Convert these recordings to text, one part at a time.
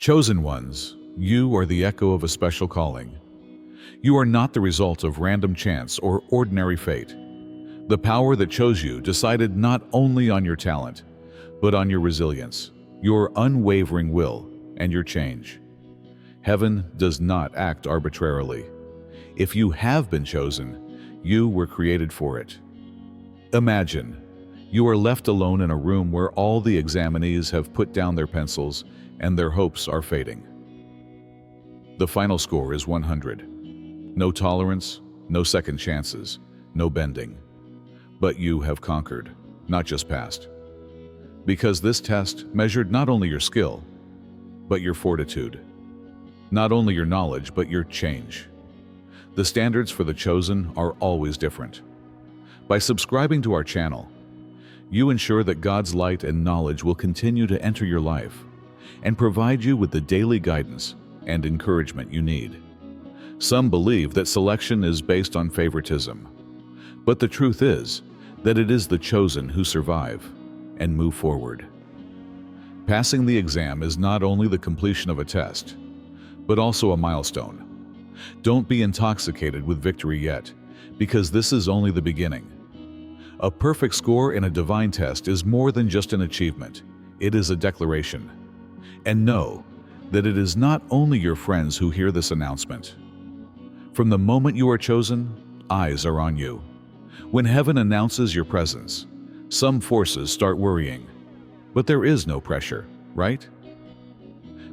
Chosen ones, you are the echo of a special calling. You are not the result of random chance or ordinary fate. The power that chose you decided not only on your talent, but on your resilience, your unwavering will, and your change. Heaven does not act arbitrarily. If you have been chosen, you were created for it. Imagine, you are left alone in a room where all the examinees have put down their pencils and their hopes are fading. The final score is 100. No tolerance, no second chances, no bending. But you have conquered, not just passed. Because this test measured not only your skill, but your fortitude. Not only your knowledge, but your change. The standards for the chosen are always different. By subscribing to our channel, you ensure that God's light and knowledge will continue to enter your life and provide you with the daily guidance and encouragement you need. Some believe that selection is based on favoritism, but the truth is that it is the chosen who survive and move forward. Passing the exam is not only the completion of a test, but also a milestone. Don't be intoxicated with victory yet, because this is only the beginning. A perfect score in a divine test is more than just an achievement. It is a declaration. And know that it is not only your friends who hear this announcement. From the moment you are chosen, eyes are on you. When heaven announces your presence, some forces start worrying. But there is no pressure, right?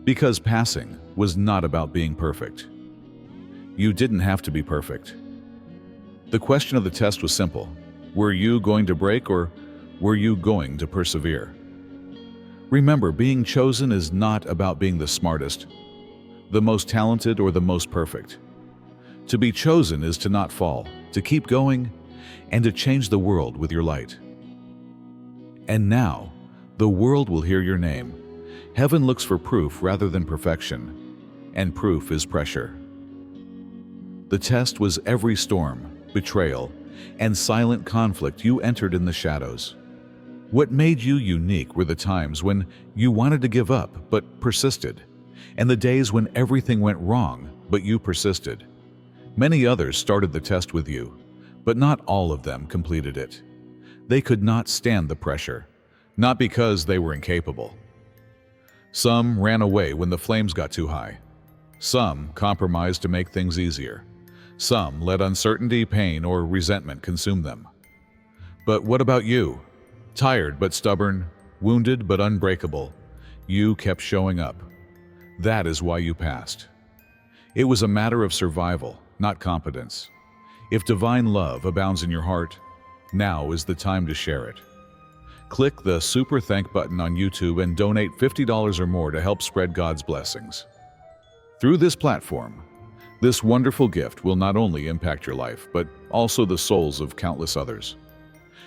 Because passing was not about being perfect. You didn't have to be perfect. The question of the test was simple. Were you going to break, or were you going to persevere? Remember, being chosen is not about being the smartest, the most talented, or the most perfect. To be chosen is to not fall, to keep going, and to change the world with your light. And now, the world will hear your name. Heaven looks for proof rather than perfection, and proof is pressure. The test was every storm, betrayal, and silent conflict you entered in the shadows. What made you unique were the times when you wanted to give up but persisted, and the days when everything went wrong but you persisted. Many others started the test with you, but not all of them completed it. They could not stand the pressure, not because they were incapable. Some ran away when the flames got too high. Some compromised to make things easier. Some let uncertainty, pain, or resentment consume them. But what about you? Tired but stubborn, wounded but unbreakable, you kept showing up. That is why you passed. It was a matter of survival, not competence. If divine love abounds in your heart, now is the time to share it. Click the Super Thank button on YouTube and donate $50 or more to help spread God's blessings. Through this platform, this wonderful gift will not only impact your life, but also the souls of countless others.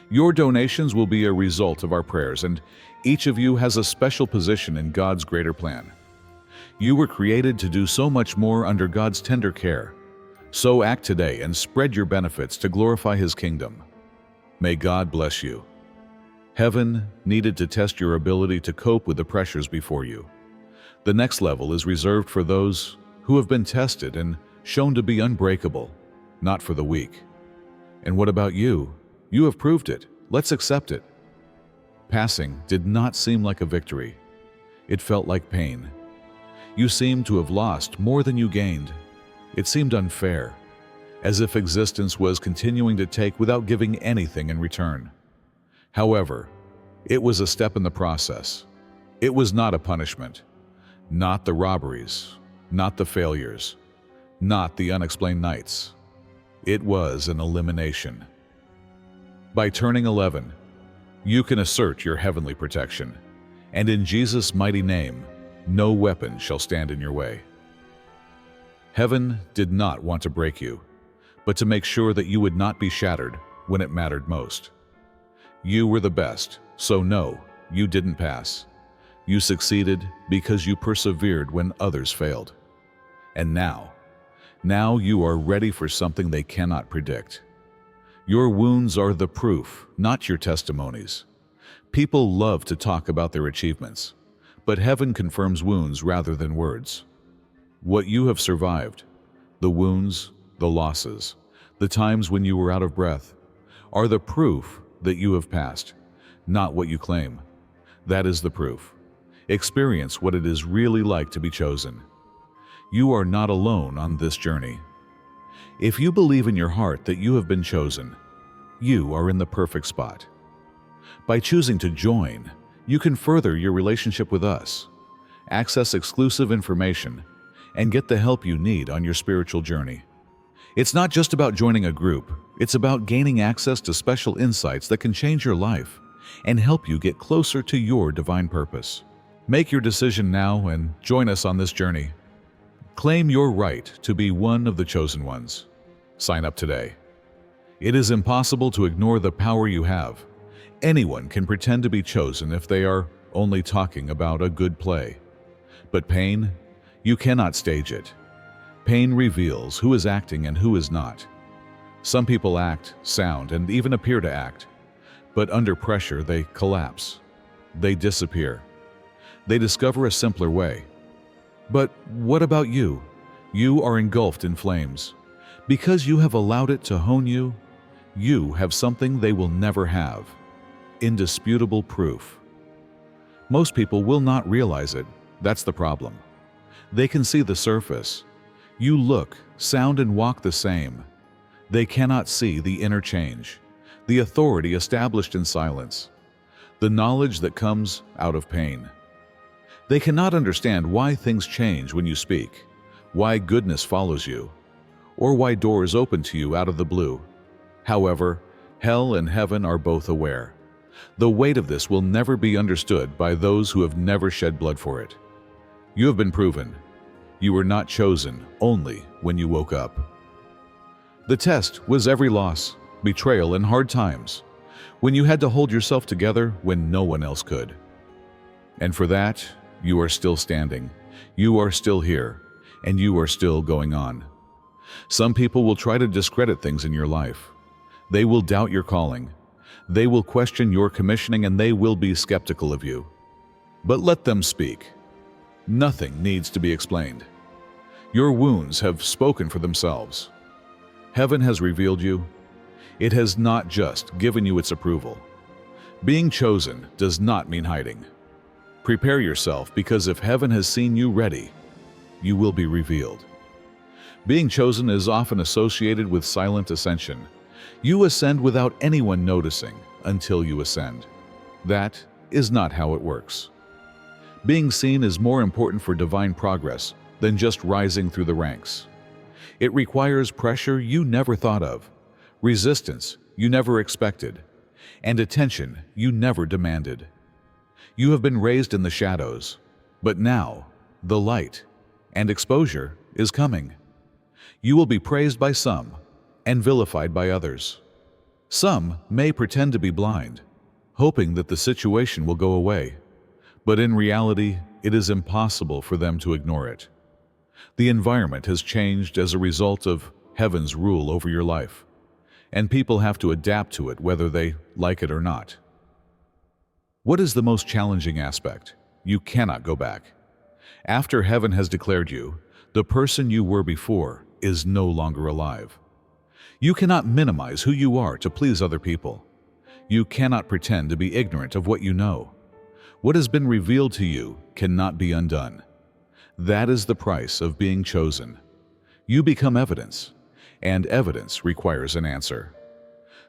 Your donations will be a result of our prayers, and each of you has a special position in God's greater plan. You were created to do so much more under God's tender care. So act today and spread your benefits to glorify His kingdom. May God bless you. Heaven needed to test your ability to cope with the pressures before you. The next level is reserved for those who have been tested and shown to be unbreakable, not for the weak. And what about you? You have proved it. Let's accept it. Passing did not seem like a victory. It felt like pain. You seemed to have lost more than you gained. It seemed unfair, as if existence was continuing to take without giving anything in return. However, it was a step in the process. It was not a punishment. Not the robberies, not the failures, not the unexplained nights. It was an elimination. By turning 11, you can assert your heavenly protection, and in Jesus' mighty name, no weapon shall stand in your way. Heaven did not want to break you, but to make sure that you would not be shattered when it mattered most. You were the best, so no, you didn't pass. You succeeded because you persevered when others failed. And now you are ready for something they cannot predict. Your wounds are the proof, not your testimonies. People love to talk about their achievements, But heaven confirms wounds rather than words. What you have survived, the wounds, the losses, the times when you were out of breath, are the proof that you have passed, not what you claim. That is the proof. Experience what it is really like to be chosen. You are not alone on this journey. If you believe in your heart that you have been chosen, you are in the perfect spot. By choosing to join, you can further your relationship with us, access exclusive information, and get the help you need on your spiritual journey. It's not just about joining a group, it's about gaining access to special insights that can change your life and help you get closer to your divine purpose. Make your decision now and join us on this journey. Claim your right to be one of the chosen ones. Sign up today. It is impossible to ignore the power you have. Anyone can pretend to be chosen if they are only talking about a good play. But pain, you cannot stage it. Pain reveals who is acting and who is not. Some people act, sound, and even appear to act, but under pressure they collapse. They disappear. They discover a simpler way. But what about you? You are engulfed in flames. Because you have allowed it to hone you, you have something they will never have. Indisputable proof. Most people will not realize it. That's the problem. They can see the surface. You look, sound, and walk the same. They cannot see the inner change, the authority established in silence, the knowledge that comes out of pain. They cannot understand why things change when you speak, why goodness follows you, or why doors open to you out of the blue. However, hell and heaven are both aware. The weight of this will never be understood by those who have never shed blood for it. You have been proven. You were not chosen only when you woke up. The test was every loss, betrayal, and hard times, when you had to hold yourself together when no one else could. And for that, you are still standing, you are still here, and you are still going on. Some people will try to discredit things in your life. They will doubt your calling. They will question your commissioning, and they will be skeptical of you. But let them speak. Nothing needs to be explained. Your wounds have spoken for themselves. Heaven has revealed you. It has not just given you its approval. Being chosen does not mean hiding. Prepare yourself, because if heaven has seen you ready, you will be revealed. Being chosen is often associated with silent ascension. You ascend without anyone noticing until you ascend. That is not how it works. Being seen is more important for divine progress than just rising through the ranks. It requires pressure you never thought of, resistance you never expected, and attention you never demanded. You have been raised in the shadows, but now the light and exposure is coming. You will be praised by some and vilified by others. Some may pretend to be blind, hoping that the situation will go away, but in reality, it is impossible for them to ignore it. The environment has changed as a result of heaven's rule over your life, and people have to adapt to it whether they like it or not. What is the most challenging aspect? You cannot go back. After heaven has declared you, the person you were before is no longer alive. You cannot minimize who you are to please other people. You cannot pretend to be ignorant of what you know. What has been revealed to you cannot be undone. That is the price of being chosen. You become evidence, and evidence requires an answer.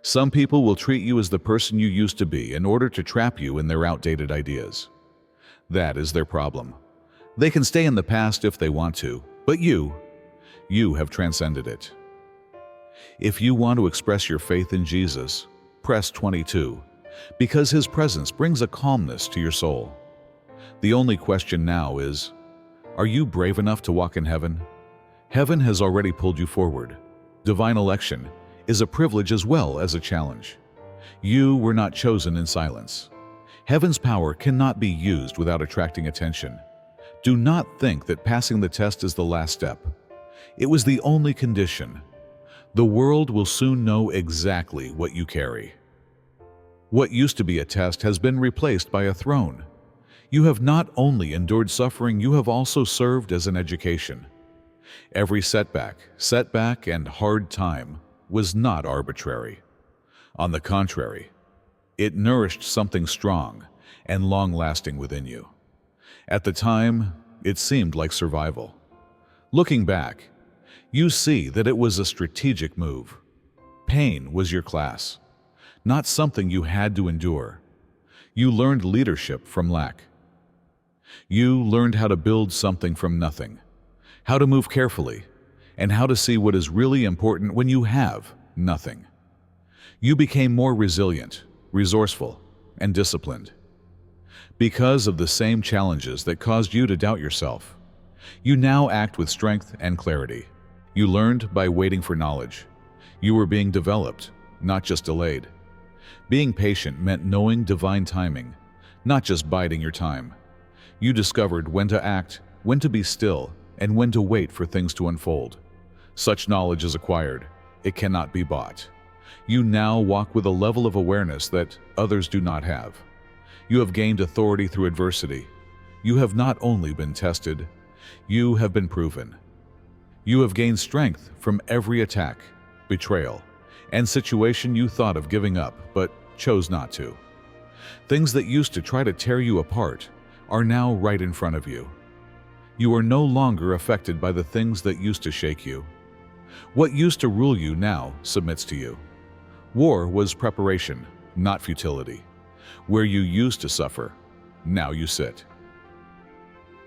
Some people will treat you as the person you used to be in order to trap you in their outdated ideas. That is their problem. They can stay in the past if they want to, but you have transcended it. If you want to express your faith in Jesus, press 22, because His presence brings a calmness to your soul. The only question now is, are you brave enough to walk in heaven? Heaven has already pulled you forward. Divine election is a privilege as well as a challenge. You were not chosen in silence. Heaven's power cannot be used without attracting attention. Do not think that passing the test is the last step. It was the only condition. The world will soon know exactly what you carry. What used to be a test has been replaced by a throne. You have not only endured suffering, you have also served as an education. Every setback, and hard time was not arbitrary. On the contrary, it nourished something strong and long-lasting within you. At the time, it seemed like survival. Looking back, you see that it was a strategic move. Pain was your class, not something you had to endure. You learned leadership from lack. You learned how to build something from nothing, how to move carefully, and how to see what is really important when you have nothing. You became more resilient, resourceful, and disciplined. Because of the same challenges that caused you to doubt yourself, you now act with strength and clarity. You learned by waiting for knowledge. You were being developed, not just delayed. Being patient meant knowing divine timing, not just biding your time. You discovered when to act, when to be still, and when to wait for things to unfold. Such knowledge is acquired. It cannot be bought. You now walk with a level of awareness that others do not have. You have gained authority through adversity. You have not only been tested, you have been proven. You have gained strength from every attack, betrayal, and situation you thought of giving up but chose not to. Things that used to try to tear you apart are now right in front of you. You are no longer affected by the things that used to shake you. What used to rule you now submits to you. War was preparation, not futility. Where you used to suffer, now you sit.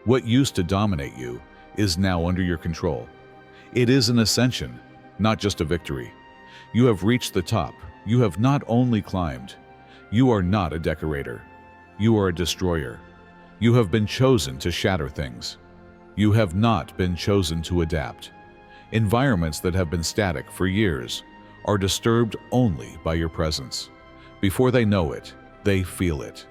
What used to dominate you is now under your control. It is an ascension, not just a victory. You have reached the top. You have not only climbed. You are not a decorator. You are a destroyer. You have been chosen to shatter things. You have not been chosen to adapt. Environments that have been static for years are disturbed only by your presence. Before they know it, they feel it.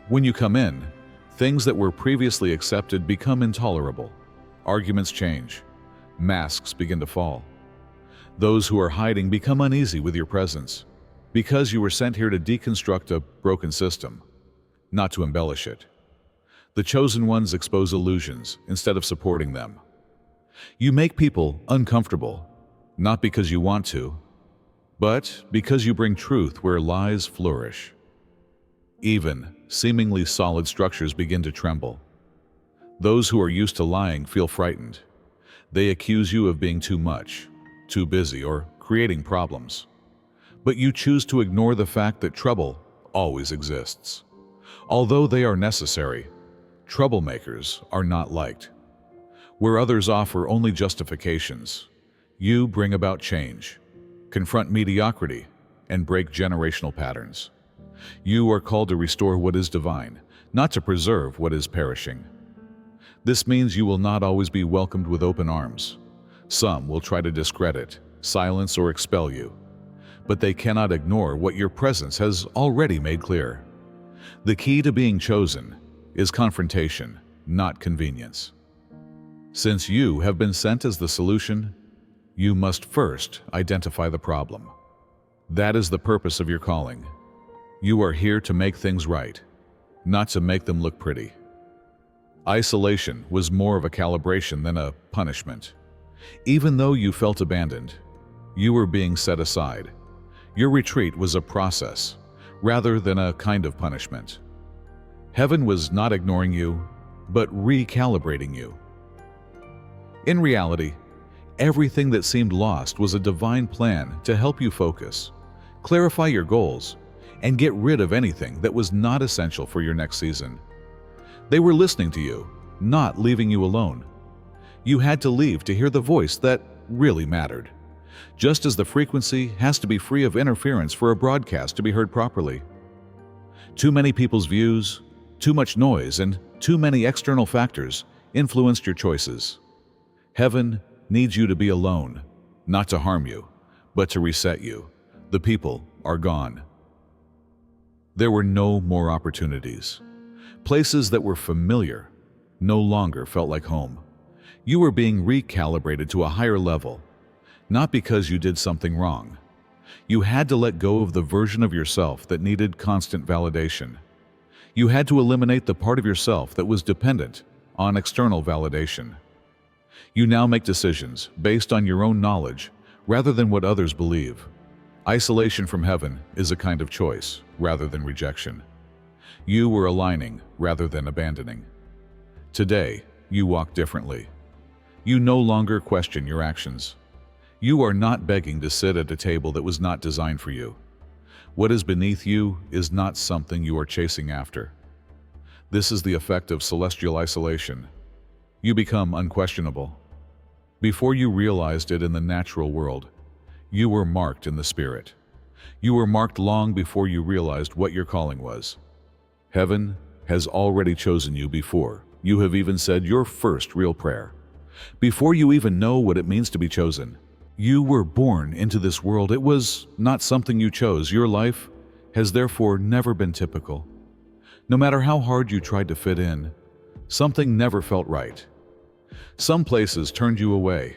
When you come in, things that were previously accepted become intolerable. Arguments change. Masks begin to fall. Those who are hiding become uneasy with your presence, because you were sent here to deconstruct a broken system, not to embellish it. The chosen ones expose illusions instead of supporting them. You make people uncomfortable, not because you want to, but because you bring truth where lies flourish. Even seemingly solid structures begin to tremble. Those who are used to lying feel frightened. They accuse you of being too much, too busy, or creating problems. But you choose to ignore the fact that trouble always exists. Although they are necessary, troublemakers are not liked. Where others offer only justifications, you bring about change, confront mediocrity, and break generational patterns. You are called to restore what is divine, not to preserve what is perishing. This means you will not always be welcomed with open arms. Some will try to discredit, silence, or expel you, but they cannot ignore what your presence has already made clear. The key to being chosen is confrontation, not convenience. Since you have been sent as the solution, you must first identify the problem. That is the purpose of your calling. You are here to make things right, not to make them look pretty. Isolation was more of a calibration than a punishment. Even though you felt abandoned, you were being set aside. Your retreat was a process, rather than a kind of punishment. Heaven was not ignoring you, but recalibrating you. In reality, everything that seemed lost was a divine plan to help you focus, clarify your goals, and get rid of anything that was not essential for your next season. They were listening to you, not leaving you alone. You had to leave to hear the voice that really mattered, just as the frequency has to be free of interference for a broadcast to be heard properly. Too many people's views, too much noise, and too many external factors influenced your choices. Heaven needs you to be alone, not to harm you, but to reset you. The people are gone. There were no more opportunities. Places that were familiar no longer felt like home. You were being recalibrated to a higher level, not because you did something wrong. You had to let go of the version of yourself that needed constant validation. You had to eliminate the part of yourself that was dependent on external validation. You now make decisions based on your own knowledge rather than what others believe. Isolation from heaven is a kind of choice rather than rejection. You were aligning rather than abandoning. Today, you walk differently. You no longer question your actions. You are not begging to sit at a table that was not designed for you. What is beneath you is not something you are chasing after. This is the effect of celestial isolation. You become unquestionable. Before you realized it in the natural world, you were marked in the spirit. You were marked long before you realized what your calling was. Heaven has already chosen you before you have even said your first real prayer. Before you even know what it means to be chosen. You were born into this world. It was not something you chose. Your life has therefore never been typical. No matter how hard you tried to fit in, something never felt right. Some places turned you away.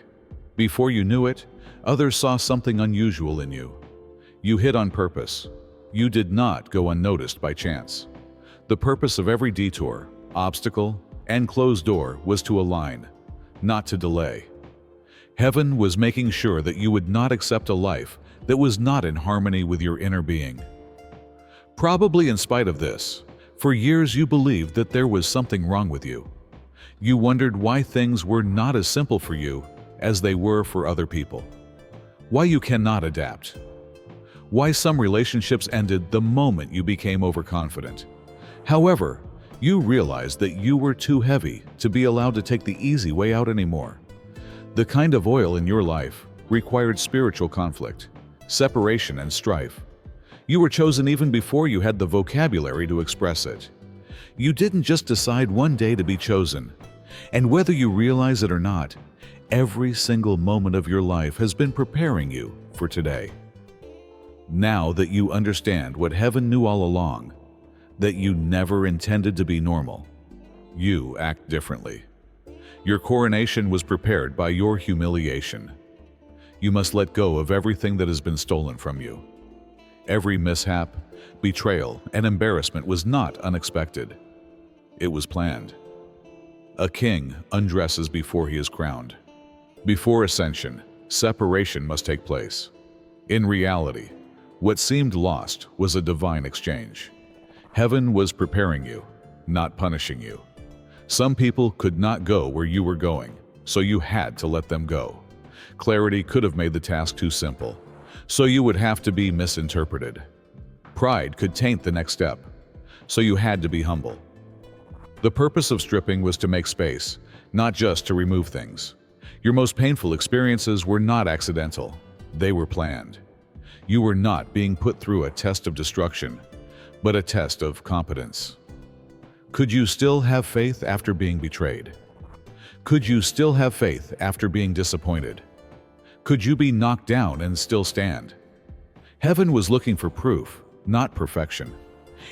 Before you knew it, others saw something unusual in you. You hid on purpose. You did not go unnoticed by chance. The purpose of every detour, obstacle, and closed door was to align, not to delay. Heaven was making sure that you would not accept a life that was not in harmony with your inner being. Probably in spite of this, for years you believed that there was something wrong with you. You wondered why things were not as simple for you as they were for other people. Why you cannot adapt. Why some relationships ended the moment you became overconfident. However, you realized that you were too heavy to be allowed to take the easy way out anymore. The kind of oil in your life required spiritual conflict, separation, and strife. You were chosen even before you had the vocabulary to express it. You didn't just decide one day to be chosen. And whether you realize it or not, every single moment of your life has been preparing you for today. Now that you understand what heaven knew all along, that you never intended to be normal, you act differently. Your coronation was prepared by your humiliation. You must let go of everything that has been stolen from you. Every mishap, betrayal, and embarrassment was not unexpected. It was planned. A king undresses before he is crowned. Before ascension, separation must take place. In reality, what seemed lost was a divine exchange. Heaven was preparing you, not punishing you. Some people could not go where you were going, so you had to let them go. Clarity could have made the task too simple, so you would have to be misinterpreted. Pride could taint the next step, so you had to be humble. The purpose of stripping was to make space, not just to remove things. Your most painful experiences were not accidental. They were planned. You were not being put through a test of destruction, but a test of competence. Could you still have faith after being betrayed? Could you still have faith after being disappointed? Could you be knocked down and still stand? Heaven was looking for proof, not perfection.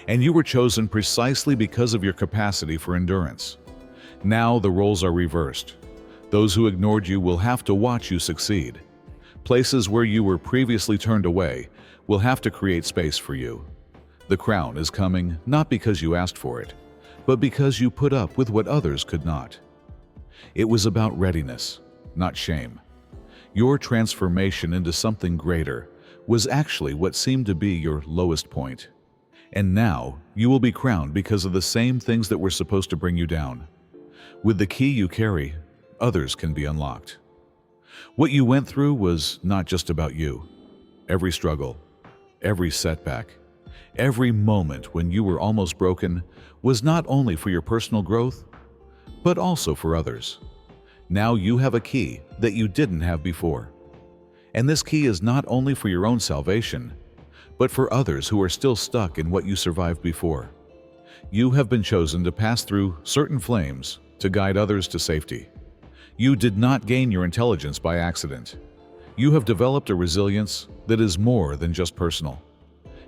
And you were chosen precisely because of your capacity for endurance. Now the roles are reversed. Those who ignored you will have to watch you succeed. Places where you were previously turned away will have to create space for you. The crown is coming not because you asked for it, but because you put up with what others could not. It was about readiness, not shame. Your transformation into something greater was actually what seemed to be your lowest point. And now you will be crowned because of the same things that were supposed to bring you down. With the key you carry, others can be unlocked. What you went through was not just about you. Every struggle, every setback, every moment when you were almost broken was not only for your personal growth, but also for others. Now you have a key that you didn't have before. And this key is not only for your own salvation, but for others who are still stuck in what you survived before. You have been chosen to pass through certain flames to guide others to safety. You did not gain your intelligence by accident. You have developed a resilience that is more than just personal.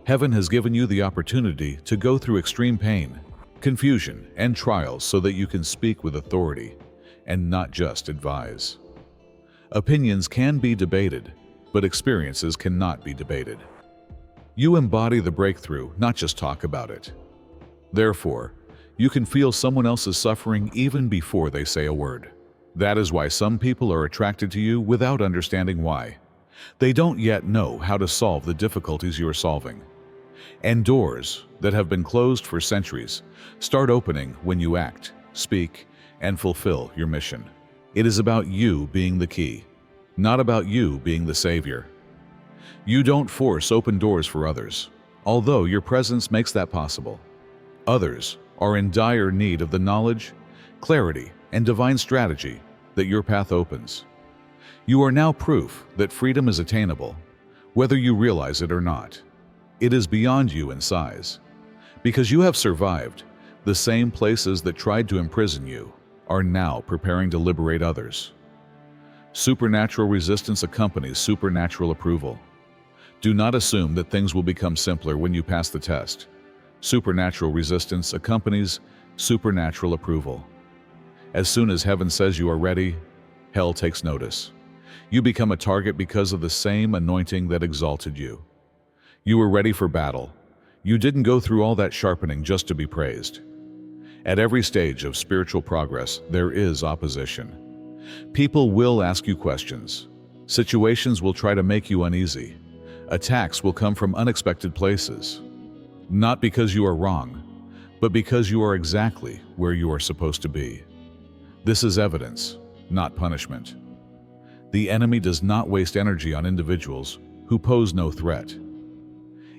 Heaven has given you the opportunity to go through extreme pain, confusion, and trials so that you can speak with authority and not just advise. Opinions can be debated, but experiences cannot be debated. You embody the breakthrough, not just talk about it. Therefore, you can feel someone else's suffering even before they say a word. That is why some people are attracted to you without understanding why. They don't yet know how to solve the difficulties you are solving. And doors that have been closed for centuries start opening when you act, speak, and fulfill your mission. It is about you being the key, not about you being the savior. You don't force open doors for others, although your presence makes that possible. Others are in dire need of the knowledge, clarity, and divine strategy that your path opens. You are now proof that freedom is attainable, whether you realize it or not. It is beyond you in size. Because you have survived, the same places that tried to imprison you are now preparing to liberate others. Supernatural resistance accompanies supernatural approval. Do not assume that things will become simpler when you pass the test. Supernatural resistance accompanies supernatural approval. As soon as heaven says you are ready, hell takes notice. You become a target because of the same anointing that exalted you. You were ready for battle. You didn't go through all that sharpening just to be praised. At every stage of spiritual progress, there is opposition. People will ask you questions. Situations will try to make you uneasy. Attacks will come from unexpected places. Not because you are wrong, but because you are exactly where you are supposed to be. This is evidence, not punishment. The enemy does not waste energy on individuals who pose no threat.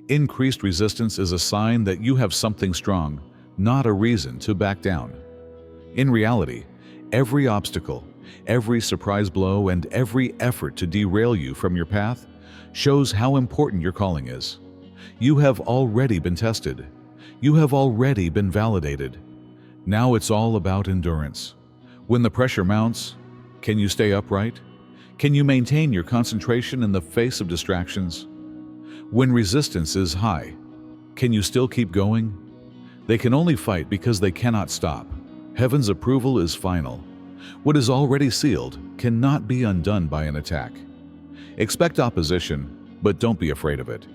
Increased resistance is a sign that you have something strong, not a reason to back down. In reality, every obstacle, every surprise blow, and every effort to derail you from your path shows how important your calling is. You have already been tested. You have already been validated. Now it's all about endurance. When the pressure mounts, can you stay upright? Can you maintain your concentration in the face of distractions? When resistance is high, can you still keep going? They can only fight because they cannot stop. Heaven's approval is final. What is already sealed cannot be undone by an attack. Expect opposition, but don't be afraid of it.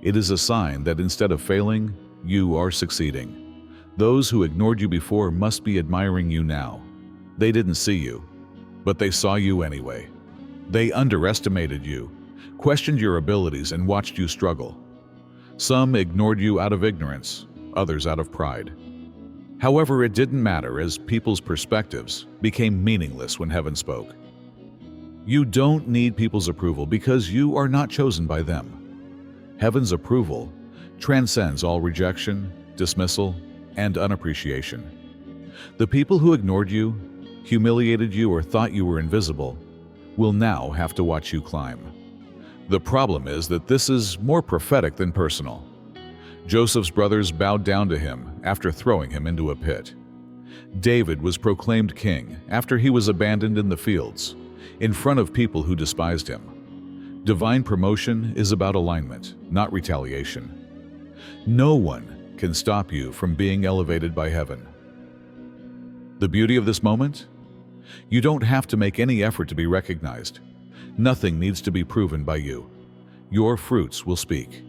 It is a sign that instead of failing, you are succeeding. Those who ignored you before must be admiring you now. They didn't see you, but they saw you anyway. They underestimated you, questioned your abilities, and watched you struggle. Some ignored you out of ignorance, others out of pride. However, it didn't matter, as people's perspectives became meaningless when heaven spoke. You don't need people's approval because you are not chosen by them. Heaven's approval transcends all rejection, dismissal, and unappreciation. The people who ignored you, humiliated you, or thought you were invisible will now have to watch you climb. The problem is that this is more prophetic than personal. Joseph's brothers bowed down to him after throwing him into a pit. David was proclaimed king after he was abandoned in the fields, in front of people who despised him. Divine promotion is about alignment, not retaliation. No one can stop you from being elevated by heaven. The beauty of this moment? You don't have to make any effort to be recognized. Nothing needs to be proven by you. Your fruits will speak.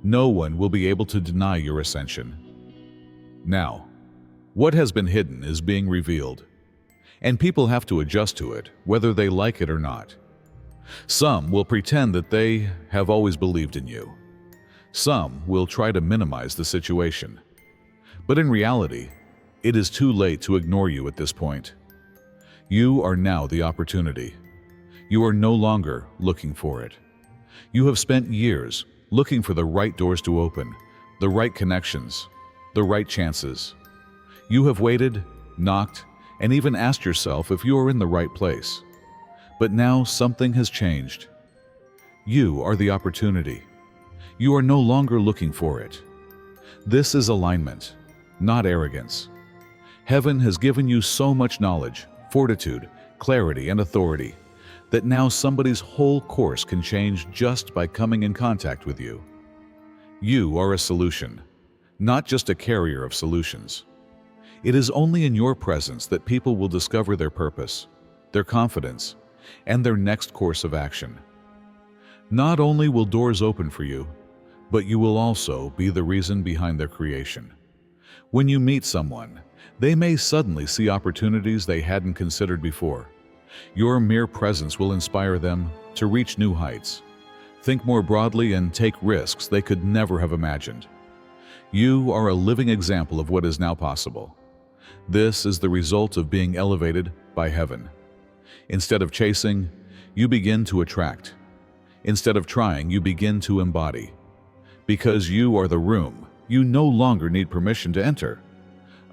No one will be able to deny your ascension. Now, what has been hidden is being revealed, and people have to adjust to it, whether they like it or not. Some will pretend that they have always believed in you. Some will try to minimize the situation. But in reality, it is too late to ignore you at this point. You are now the opportunity. You are no longer looking for it. You have spent years looking for the right doors to open, the right connections, the right chances. You have waited, knocked, and even asked yourself if you are in the right place. But now something has changed. You are the opportunity. You are no longer looking for it. This is alignment, not arrogance. Heaven has given you so much knowledge, fortitude, clarity, and authority that now somebody's whole course can change just by coming in contact with you. You are a solution, not just a carrier of solutions. It is only in your presence that people will discover their purpose, their confidence, and their next course of action. Not only will doors open for you, but you will also be the reason behind their creation. When you meet someone, they may suddenly see opportunities they hadn't considered before. Your mere presence will inspire them to reach new heights, think more broadly, and take risks they could never have imagined. You are a living example of what is now possible. This is the result of being elevated by heaven. Instead of chasing, you begin to attract. Instead of trying, you begin to embody. Because you are the room, you no longer need permission to enter.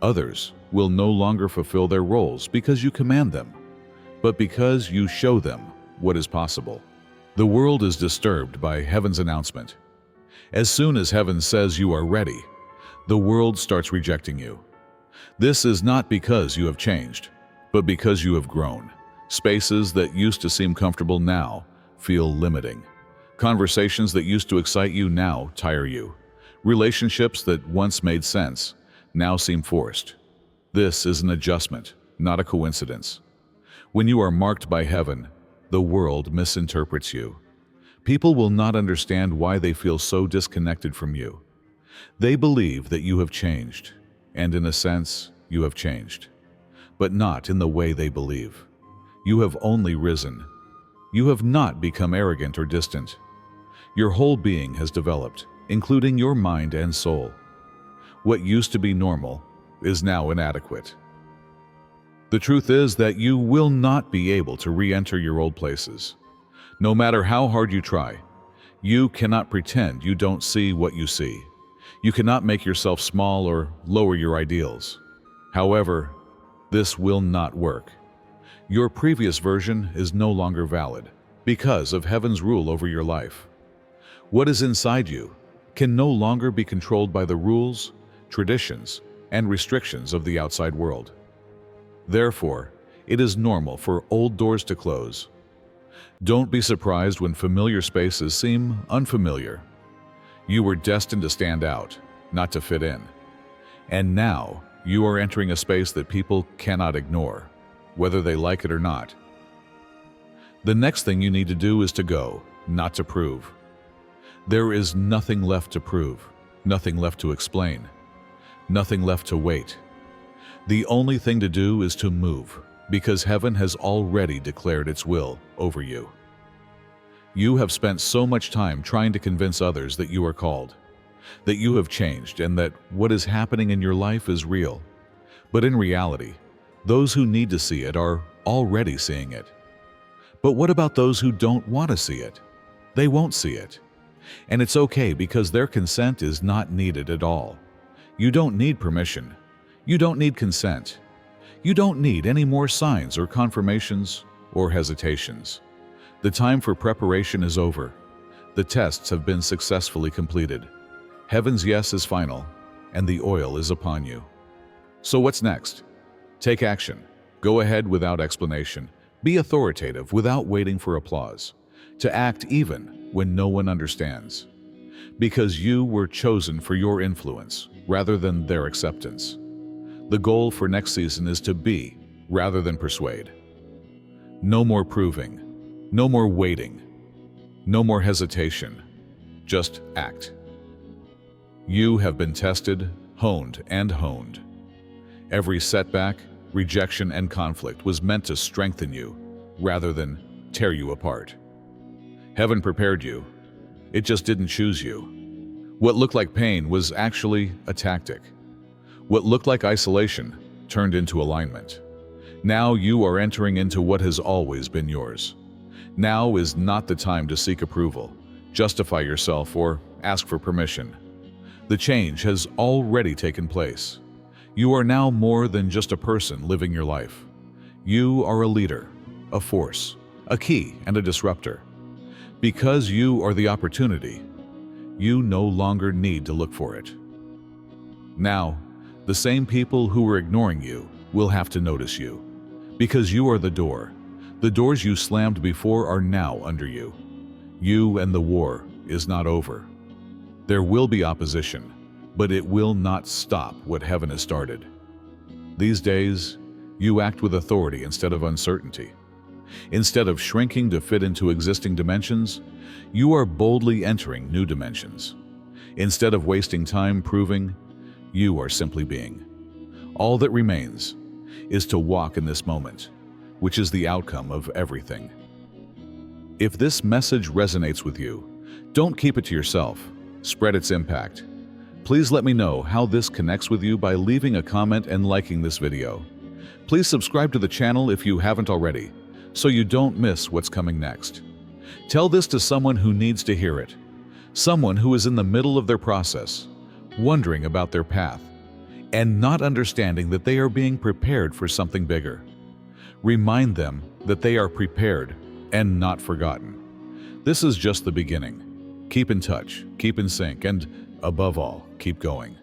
Others will no longer fulfill their roles because you command them, but because you show them what is possible. The world is disturbed by heaven's announcement. As soon as heaven says you are ready, the world starts rejecting you. This is not because you have changed, but because you have grown. Spaces that used to seem comfortable now feel limiting. Conversations that used to excite you now tire you. Relationships that once made sense now seem forced. This is an adjustment, not a coincidence. When you are marked by heaven, the world misinterprets you. People will not understand why they feel so disconnected from you. They believe that you have changed, and in a sense, you have changed. But not in the way they believe. You have only risen. You have not become arrogant or distant. Your whole being has developed, including your mind and soul. What used to be normal is now inadequate. The truth is that you will not be able to re-enter your old places. No matter how hard you try, you cannot pretend you don't see what you see. You cannot make yourself small or lower your ideals. However, this will not work. Your previous version is no longer valid because of heaven's rule over your life. What is inside you can no longer be controlled by the rules, traditions, and restrictions of the outside world. Therefore, it is normal for old doors to close. Don't be surprised when familiar spaces seem unfamiliar. You were destined to stand out, not to fit in. And now, you are entering a space that people cannot ignore, whether they like it or not. The next thing you need to do is to go, not to prove. There is nothing left to prove, nothing left to explain, nothing left to wait. The only thing to do is to move, because heaven has already declared its will over you. You have spent so much time trying to convince others that you are called, that you have changed, and that what is happening in your life is real. But in reality, those who need to see it are already seeing it. But what about those who don't want to see it? They won't see it. And it's okay, because their consent is not needed at all. You don't need permission. You don't need consent. You don't need any more signs or confirmations or hesitations. The time for preparation is over. The tests have been successfully completed. Heaven's yes is final, and the oil is upon you. So what's next? Take action. Go ahead without explanation. Be authoritative without waiting for applause. To act even when no one understands. Because you were chosen for your influence rather than their acceptance. The goal for next season is to be rather than persuade. No more proving. No more waiting. No more hesitation. Just act. You have been tested, honed, and honed. Every setback, rejection, and conflict was meant to strengthen you rather than tear you apart. Heaven prepared you. It just didn't choose you. What looked like pain was actually a tactic. What looked like isolation turned into alignment. Now you are entering into what has always been yours. Now is not the time to seek approval, justify yourself, or ask for permission. The change has already taken place. You are now more than just a person living your life. You are a leader, a force, a key, and a disruptor. Because you are the opportunity, you no longer need to look for it. Now, the same people who were ignoring you will have to notice you. Because you are the door. The doors you slammed before are now under you. You and the war is not over. There will be opposition, but it will not stop what heaven has started. These days, you act with authority instead of uncertainty. Instead of shrinking to fit into existing dimensions, you are boldly entering new dimensions. Instead of wasting time proving, You are simply being. All that remains is to walk in this moment, which is the outcome of everything. If this message resonates with you, don't keep it to yourself. Spread its impact. Please let me know how this connects with you by leaving a comment and liking this video. Please subscribe to the channel if you haven't already, so you don't miss what's coming next. Tell this to someone who needs to hear it. Someone who is in the middle of their process, wondering about their path, and not understanding that they are being prepared for something bigger. Remind them that they are prepared and not forgotten. This is just the beginning. Keep in touch, keep in sync, and above all, keep going.